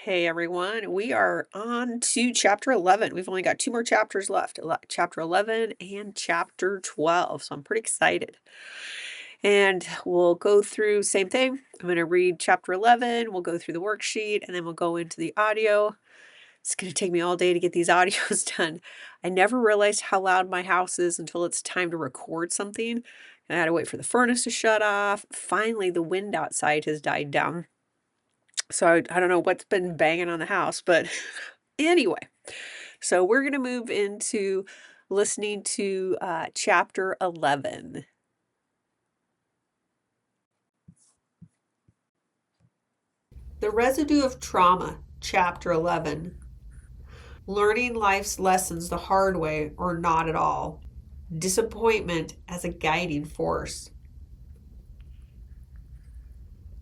Hey everyone, we are on to chapter 11. We've only got two more chapters left, chapter 11 and chapter 12. So I'm pretty excited. And we'll go through same thing. I'm going to read chapter 11, we'll go through the worksheet, and then we'll go into the audio. It's going to take me all day to get these audios done. I never realized how loud my house is until it's time to record something. I had to wait for the furnace to shut off. Finally, the wind outside has died down. So I don't know what's been banging on the house, but anyway, so we're going to move into listening to chapter 11. The Residue of Trauma, chapter 11. Learning life's lessons the hard way or not at all. Disappointment as a guiding force.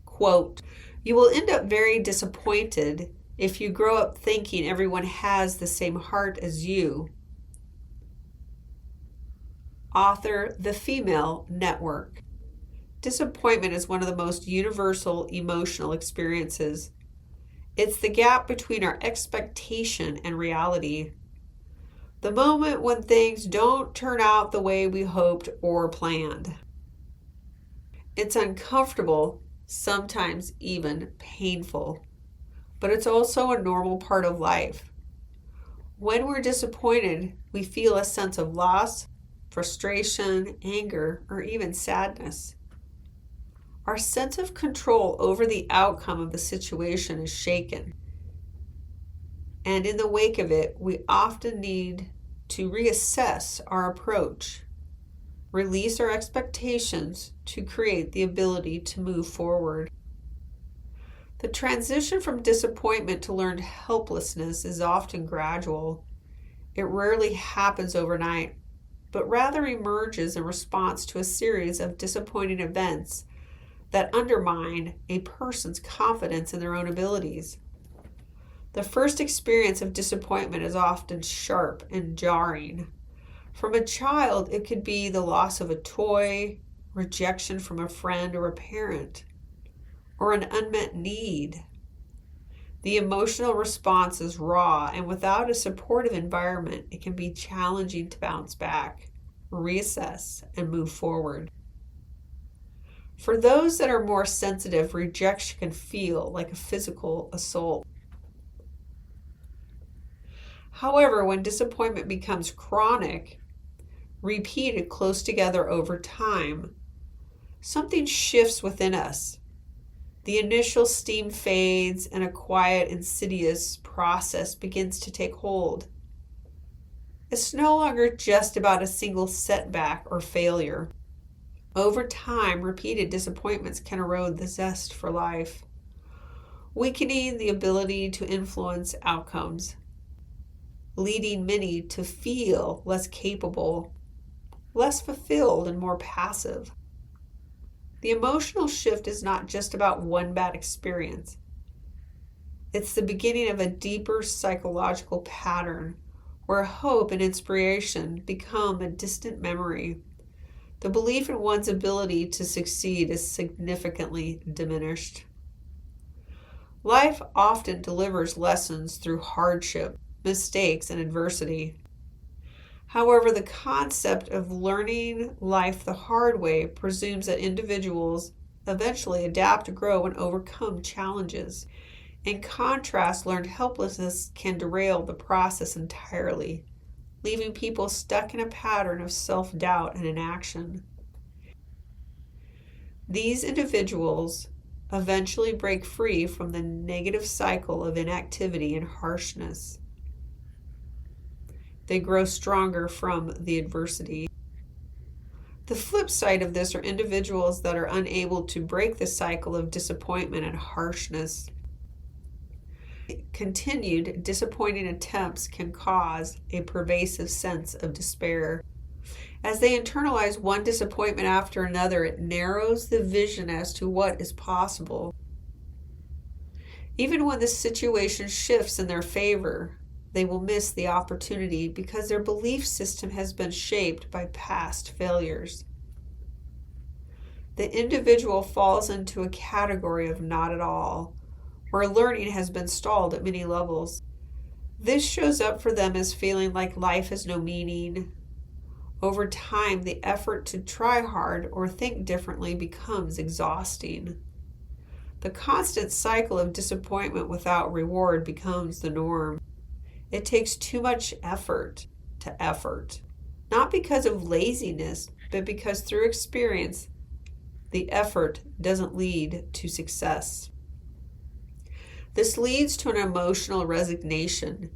Quote, "You will end up very disappointed if you grow up thinking everyone has the same heart as you." Author, The Female Network. Disappointment is one of the most universal emotional experiences. It's the gap between our expectation and reality. The moment when things don't turn out the way we hoped or planned. It's uncomfortable, sometimes even painful, but it's also a normal part of life. When we're disappointed, we feel a sense of loss, frustration, anger, or even sadness. Our sense of control over the outcome of the situation is shaken. And in the wake of it, we often need to reassess our approach, release our expectations to create the ability to move forward. The transition from disappointment to learned helplessness is often gradual. It rarely happens overnight, but rather emerges in response to a series of disappointing events that undermine a person's confidence in their own abilities. The first experience of disappointment is often sharp and jarring. From a child, it could be the loss of a toy, rejection from a friend or a parent, or an unmet need. The emotional response is raw, and without a supportive environment, it can be challenging to bounce back, reassess, and move forward. For those that are more sensitive, rejection can feel like a physical assault. However, when disappointment becomes chronic, repeated close together over time, something shifts within us. The initial steam fades and a quiet, insidious process begins to take hold. It's no longer just about a single setback or failure. Over time, repeated disappointments can erode the zest for life, weakening the ability to influence outcomes, leading many to feel less capable, less fulfilled, and more passive. The emotional shift is not just about one bad experience. It's the beginning of a deeper psychological pattern where hope and inspiration become a distant memory. The belief in one's ability to succeed is significantly diminished. Life often delivers lessons through hardship, mistakes, and adversity. However, the concept of learning life the hard way presumes that individuals eventually adapt, grow, and overcome challenges. In contrast, learned helplessness can derail the process entirely, leaving people stuck in a pattern of self-doubt and inaction. These individuals eventually break free from the negative cycle of inactivity and harshness. They grow stronger from the adversity. The flip side of this are individuals that are unable to break the cycle of disappointment and harshness. Continued disappointing attempts can cause a pervasive sense of despair. As they internalize one disappointment after another, it narrows the vision as to what is possible. Even when the situation shifts in their favor, they will miss the opportunity because their belief system has been shaped by past failures. The individual falls into a category of not at all, or learning has been stalled at many levels. This shows up for them as feeling like life has no meaning. Over time, the effort to try hard or think differently becomes exhausting. The constant cycle of disappointment without reward becomes the norm. It takes too much effort to effort, not because of laziness, but because through experience, the effort doesn't lead to success. This leads to an emotional resignation.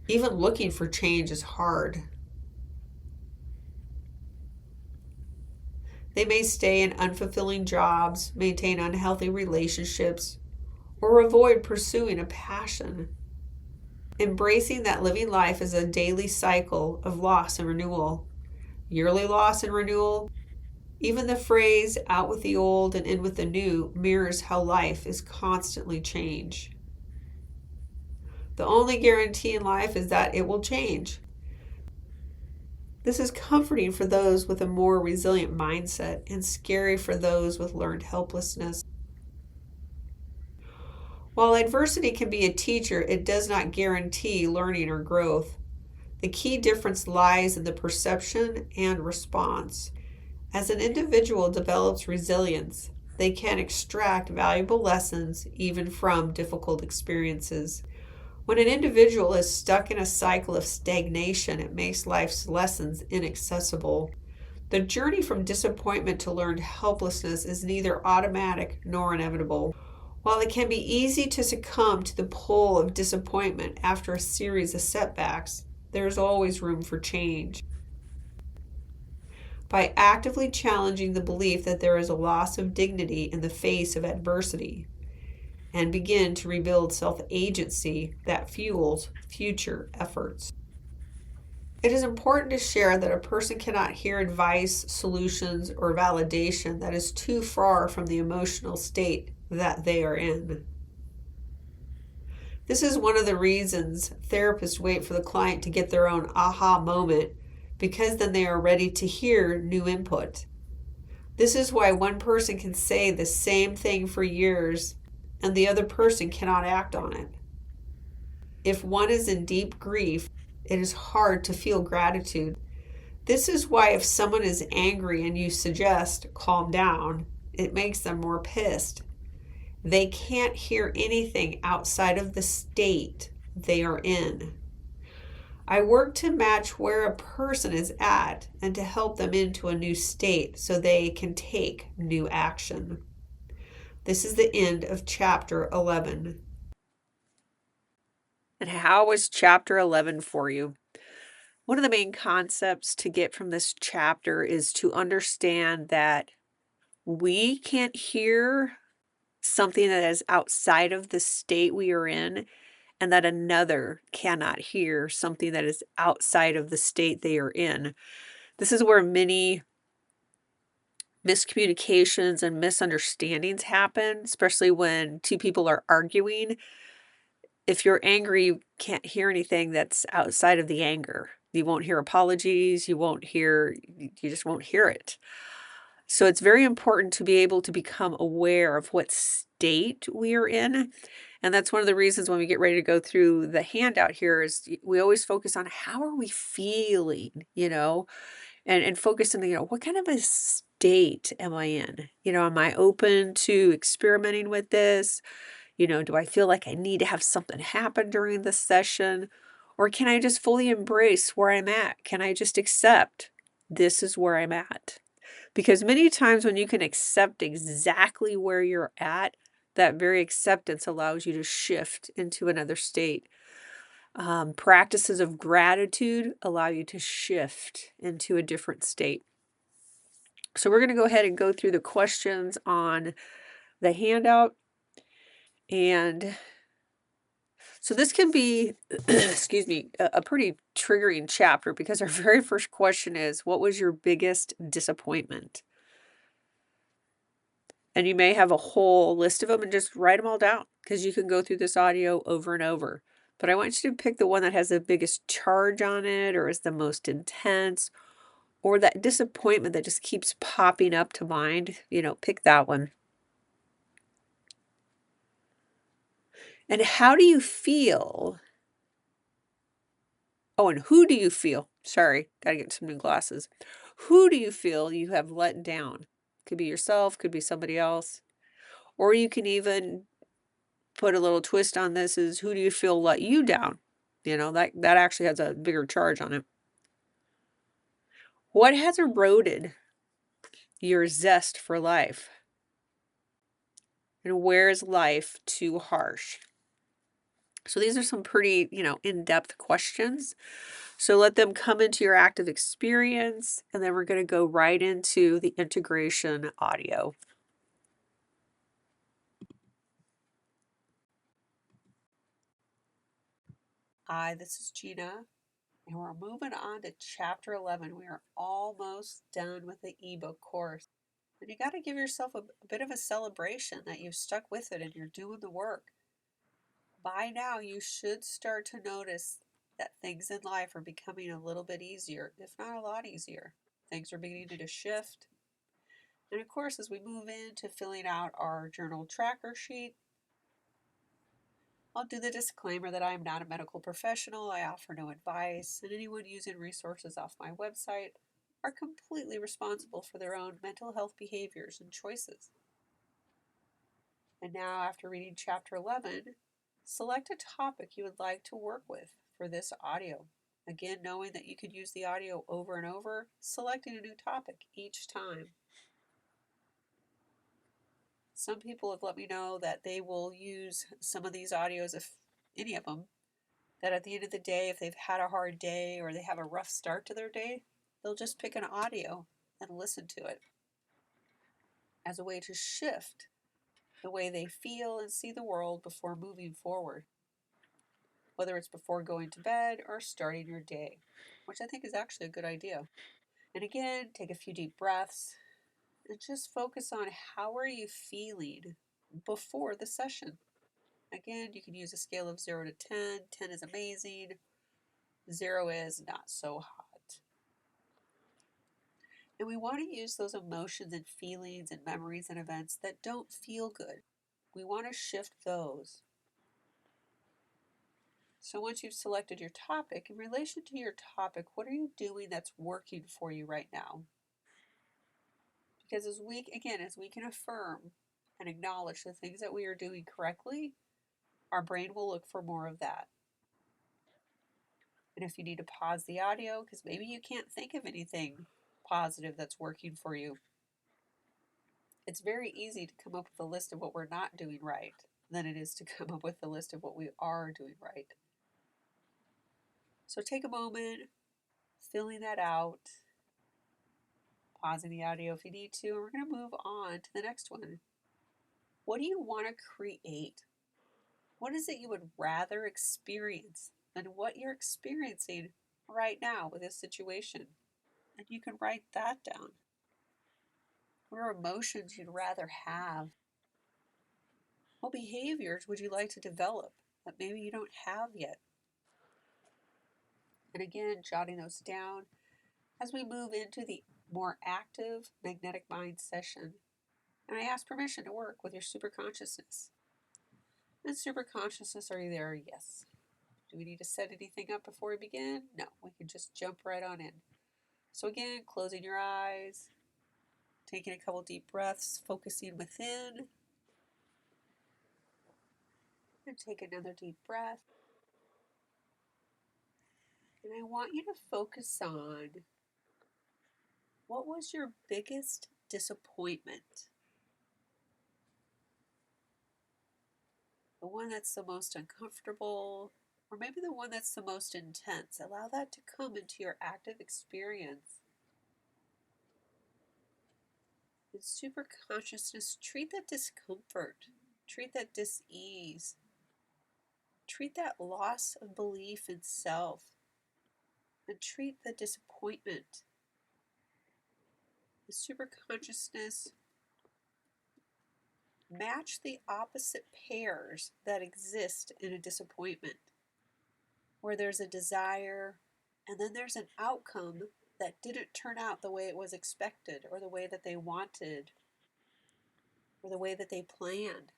Even looking for change is hard. They may stay in unfulfilling jobs, maintain unhealthy relationships, or avoid pursuing a passion. Embracing that living life is a daily cycle of loss and renewal. Yearly loss and renewal. Even the phrase out with the old and in with the new mirrors how life is constantly change. The only guarantee in life is that it will change. This is comforting for those with a more resilient mindset and scary for those with learned helplessness. While adversity can be a teacher, it does not guarantee learning or growth. The key difference lies in the perception and response. As an individual develops resilience, they can extract valuable lessons even from difficult experiences. When an individual is stuck in a cycle of stagnation, it makes life's lessons inaccessible. The journey from disappointment to learned helplessness is neither automatic nor inevitable. While it can be easy to succumb to the pull of disappointment after a series of setbacks, there is always room for change. By actively challenging the belief that there is a loss of dignity in the face of adversity, and begin to rebuild self-agency that fuels future efforts. It is important to share that a person cannot hear advice, solutions, or validation that is too far from the emotional state that they are in. This is one of the reasons therapists wait for the client to get their own aha moment, because then they are ready to hear new input. This is why one person can say the same thing for years and the other person cannot act on it. If one is in deep grief, it is hard to feel gratitude. This is why if someone is angry and you suggest calm down, it makes them more pissed. They can't hear anything outside of the state they are in. I work to match where a person is at and to help them into a new state so they can take new action. This is the end of chapter 11. And how was chapter 11 for you? One of the main concepts to get from this chapter is to understand that we can't hear something that is outside of the state we are in, and that another cannot hear something that is outside of the state they are in. This is where many miscommunications and misunderstandings happen, especially when two people are arguing. If you're angry, you can't hear anything that's outside of the anger. You won't hear apologies, you just won't hear it. So it's very important to be able to become aware of what state we are in. And that's one of the reasons when we get ready to go through the handout here is we always focus on how are we feeling, and focus on, what kind of a state am I in? Am I open to experimenting with this? Do I feel like I need to have something happen during this session? Or can I just fully embrace where I'm at? Can I just accept this is where I'm at? Because many times when you can accept exactly where you're at, that very acceptance allows you to shift into another state. Practices of gratitude allow you to shift into a different state. So we're going to go ahead and go through the questions on the handout. And so this can be, excuse me, a pretty triggering chapter because our very first question is, what was your biggest disappointment? And you may have a whole list of them and just write them all down because you can go through this audio over and over. But I want you to pick the one that has the biggest charge on it or is the most intense or that disappointment that just keeps popping up to mind. Pick that one. And how do you feel? Oh, and who do you feel? Sorry, got to get some new glasses. Who do you feel you have let down? Could be yourself, could be somebody else. Or you can even put a little twist on this is who do you feel let you down? That actually has a bigger charge on it. What has eroded your zest for life? And where is life too harsh? So these are some pretty, in-depth questions. So let them come into your active experience, and then we're going to go right into the integration audio. Hi, this is Gina, and we're moving on to chapter 11. We are almost done with the ebook course. And you got to give yourself a bit of a celebration that you've stuck with it and you're doing the work. By now, you should start to notice that things in life are becoming a little bit easier, if not a lot easier. Things are beginning to shift. And of course, as we move into filling out our journal tracker sheet, I'll do the disclaimer that I am not a medical professional. I offer no advice, and anyone using resources off my website are completely responsible for their own mental health behaviors and choices. And now, after reading chapter 11, select a topic you would like to work with for this audio. Again, knowing that you could use the audio over and over, selecting a new topic each time. Some people have let me know that they will use some of these audios, if any of them, that at the end of the day, if they've had a hard day or they have a rough start to their day, they'll just pick an audio and listen to it as a way to shift the way they feel and see the world before moving forward, whether it's before going to bed or starting your day, which I think is actually a good idea. And again, take a few deep breaths and just focus on how are you feeling before the session. Again, you can use a scale of 0 to 10. 10 is amazing. 0 is not so hot. And we want to use those emotions and feelings and memories and events that don't feel good. We want to shift those. So once you've selected your topic, in relation to your topic, what are you doing that's working for you right now? Because as we can affirm and acknowledge the things that we are doing correctly, our brain will look for more of that. And if you need to pause the audio, because maybe you can't think of anything positive that's working for you, it's very easy to come up with a list of what we're not doing right than it is to come up with a list of what we are doing right. So take a moment, filling that out, pausing the audio if you need to, and we're going to move on to the next one. What do you want to create? What is it you would rather experience than what you're experiencing right now with this situation? And you can write that down. What are emotions you'd rather have? What behaviors would you like to develop that maybe you don't have yet? And again, jotting those down as we move into the more active magnetic mind session. And I ask permission to work with your superconsciousness. And superconsciousness, are you there? Yes. Do we need to set anything up before we begin? No, we can just jump right on in. So again, closing your eyes, taking a couple deep breaths, focusing within, and take another deep breath. And I want you to focus on what was your biggest disappointment? The one that's the most uncomfortable, or maybe the one that's the most intense. Allow that to come into your active experience. In super consciousness, treat that discomfort, treat that dis-ease, treat that loss of belief in self, and treat the disappointment. The super consciousness, match the opposite pairs that exist in a disappointment, where there's a desire and then there's an outcome that didn't turn out the way it was expected or the way that they wanted or the way that they planned.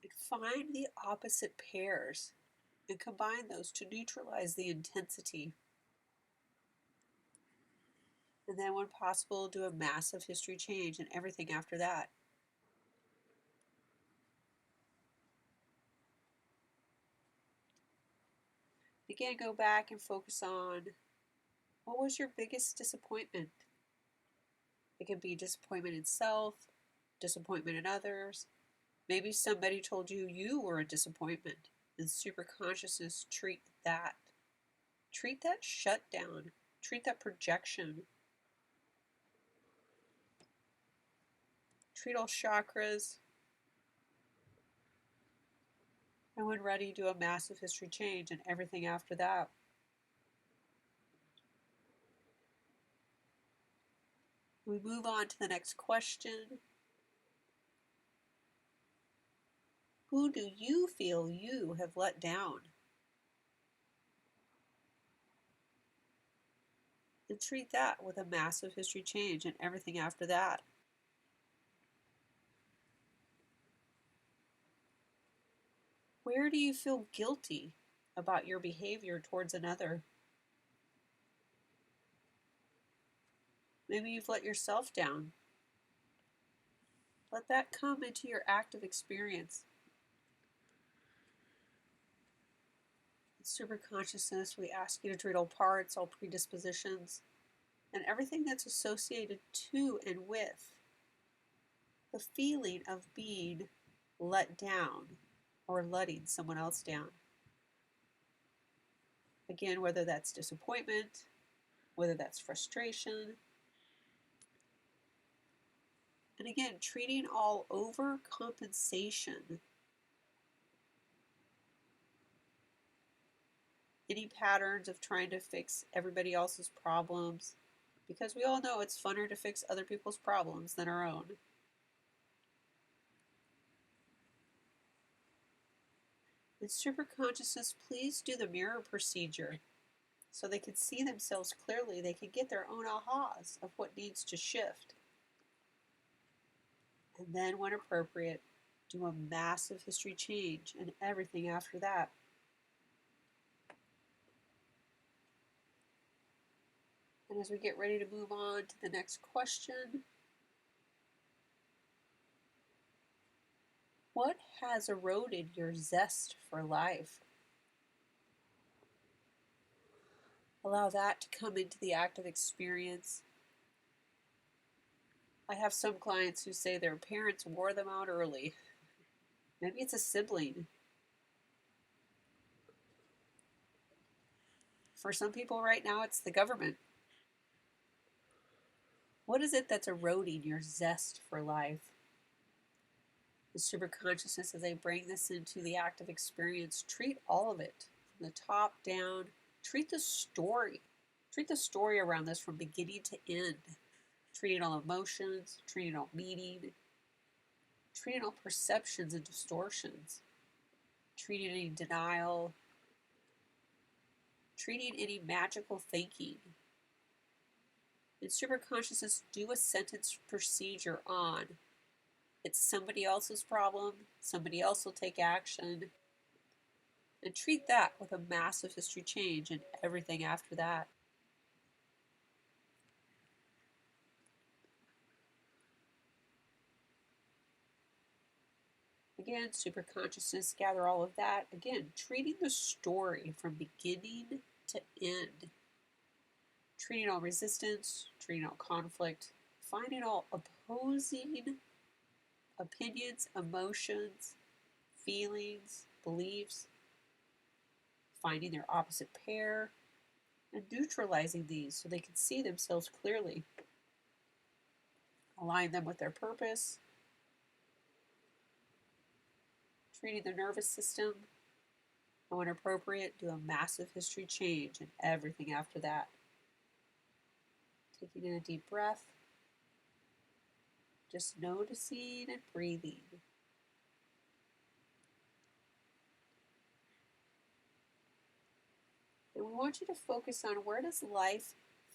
And find the opposite pairs and combine those to neutralize the intensity. And then, when possible, do a massive history change and everything after that. Again, go back and focus on what was your biggest disappointment. It can be disappointment in self, disappointment in others. Maybe somebody told you you were a disappointment. And superconsciousness, treat that. Treat that shutdown. Treat that projection. Treat all chakras. And when ready, do a massive history change and everything after that. We move on to the next question. Who do you feel you have let down? And treat that with a massive history change and everything after that. Where do you feel guilty about your behavior towards another? Maybe you've let yourself down. Let that come into your active experience. In superconsciousness, we ask you to treat all parts, all predispositions, and everything that's associated to and with the feeling of being let down or letting someone else down. Again, whether that's disappointment, whether that's frustration. And again, treating all overcompensation, any patterns of trying to fix everybody else's problems, because we all know it's funner to fix other people's problems than our own. In superconsciousness, please do the mirror procedure so they can see themselves clearly. They can get their own ahas of what needs to shift. And then, when appropriate, do a massive history change and everything after that. And as we get ready to move on to the next question, what has eroded your zest for life? Allow that to come into the active experience. I have some clients who say their parents wore them out early. Maybe it's a sibling. For some people right now, it's the government. What is it that's eroding your zest for life? The superconsciousness, as I bring this into the active experience, treat all of it from the top down. Treat the story. Treat the story around this from beginning to end. Treating all emotions, treating all meaning, treating all perceptions and distortions, treating any denial, treating any magical thinking. In superconsciousness, do a sentence procedure on it's somebody else's problem, somebody else will take action, and treat that with a massive history change and everything after that. Again, superconsciousness, gather all of that. Again, treating the story from beginning to end. Treating all resistance, treating all conflict, finding all opposing opinions, emotions, feelings, beliefs, finding their opposite pair, and neutralizing these so they can see themselves clearly. Align them with their purpose, treating the nervous system, and when appropriate, do a massive history change and everything after that. Taking in a deep breath, just noticing and breathing. And we want you to focus on, where does life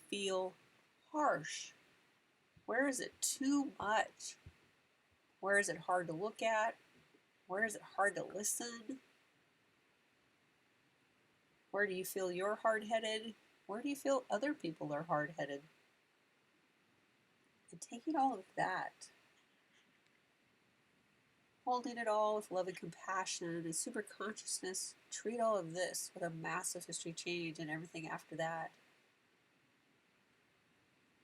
feel harsh? Where is it too much? Where is it hard to look at? Where is it hard to listen? Where do you feel you're hard-headed? Where do you feel other people are hard-headed? And taking all of that, holding it all with love and compassion and super consciousness, treat all of this with a massive history change and everything after that.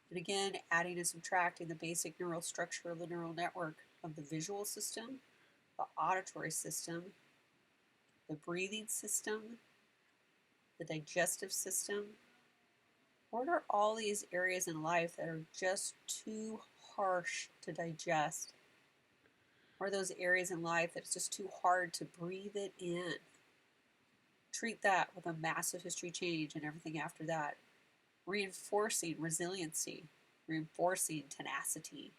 And again, adding and subtracting the basic neural structure of the neural network of the visual system, the auditory system, the breathing system, the digestive system. What are all these areas in life that are just too harsh to digest? What are those areas in life that it's just too hard to breathe it in? Treat that with a massive history change and everything after that. Reinforcing resiliency, reinforcing tenacity,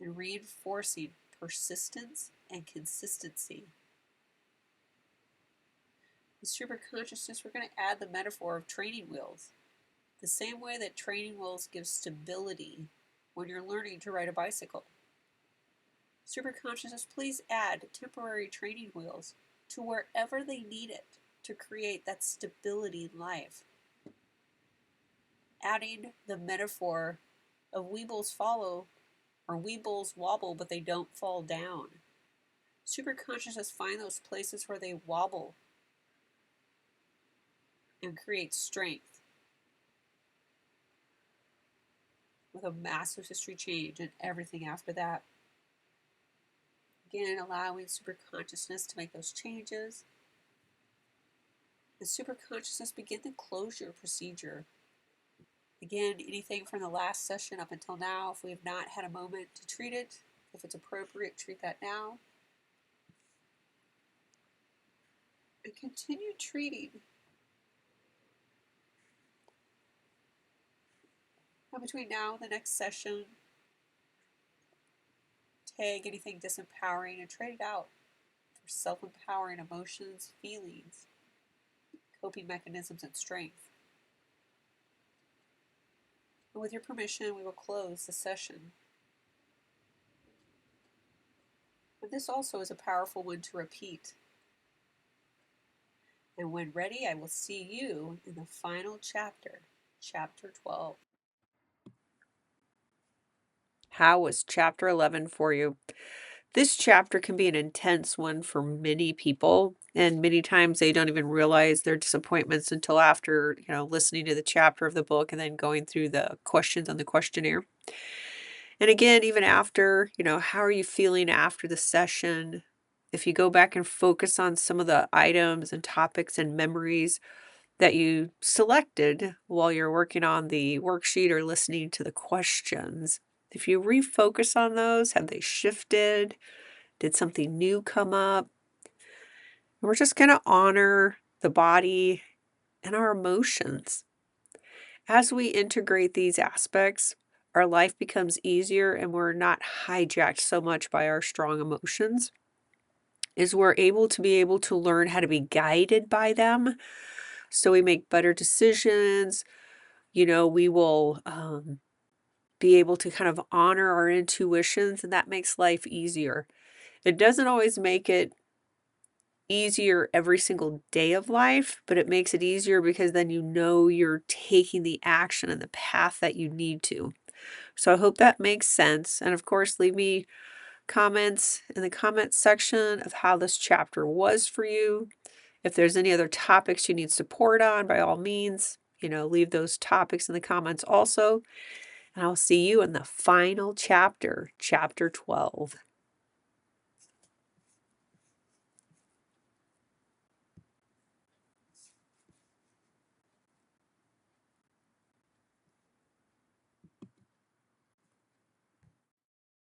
and reinforcing persistence and consistency. In super consciousness, we're going to add the metaphor of training wheels. The same way that training wheels give stability when you're learning to ride a bicycle. Super consciousness, please add temporary training wheels to wherever they need it to create that stability in life. Adding the metaphor of weebles follow, or weebles wobble, but they don't fall down. Super consciousness, find those places where they wobble and create strength with a massive history change and everything after that. Again, allowing super consciousness to make those changes. And super consciousness, begin the closure procedure. Again, anything from the last session up until now, if we have not had a moment to treat it, if it's appropriate, treat that now. And continue treating. And between now and the next session, tag anything disempowering and trade it out for self-empowering emotions, feelings, coping mechanisms, and strength. And with your permission, we will close the session. But this also is a powerful one to repeat. And when ready, I will see you in the final chapter, chapter 12. How was chapter 11 for you? This chapter can be an intense one for many people, and many times they don't even realize their disappointments until after, listening to the chapter of the book and then going through the questions on the questionnaire. And again, even after, how are you feeling after the session? If you go back and focus on some of the items and topics and memories that you selected while you're working on the worksheet or listening to the questions, if you refocus on those, have they shifted? Did something new come up? We're just going to honor the body and our emotions. As we integrate these aspects, our life becomes easier and we're not hijacked so much by our strong emotions. We're able to learn how to be guided by them so we make better decisions. We will be able to kind of honor our intuitions, and that makes life easier. It doesn't always make it easier every single day of life, but it makes it easier because then you're taking the action and the path that you need to. So I hope that makes sense. And of course, leave me comments in the comments section of how this chapter was for you. If there's any other topics you need support on, by all means, leave those topics in the comments also. And I'll see you in the final chapter, chapter 12.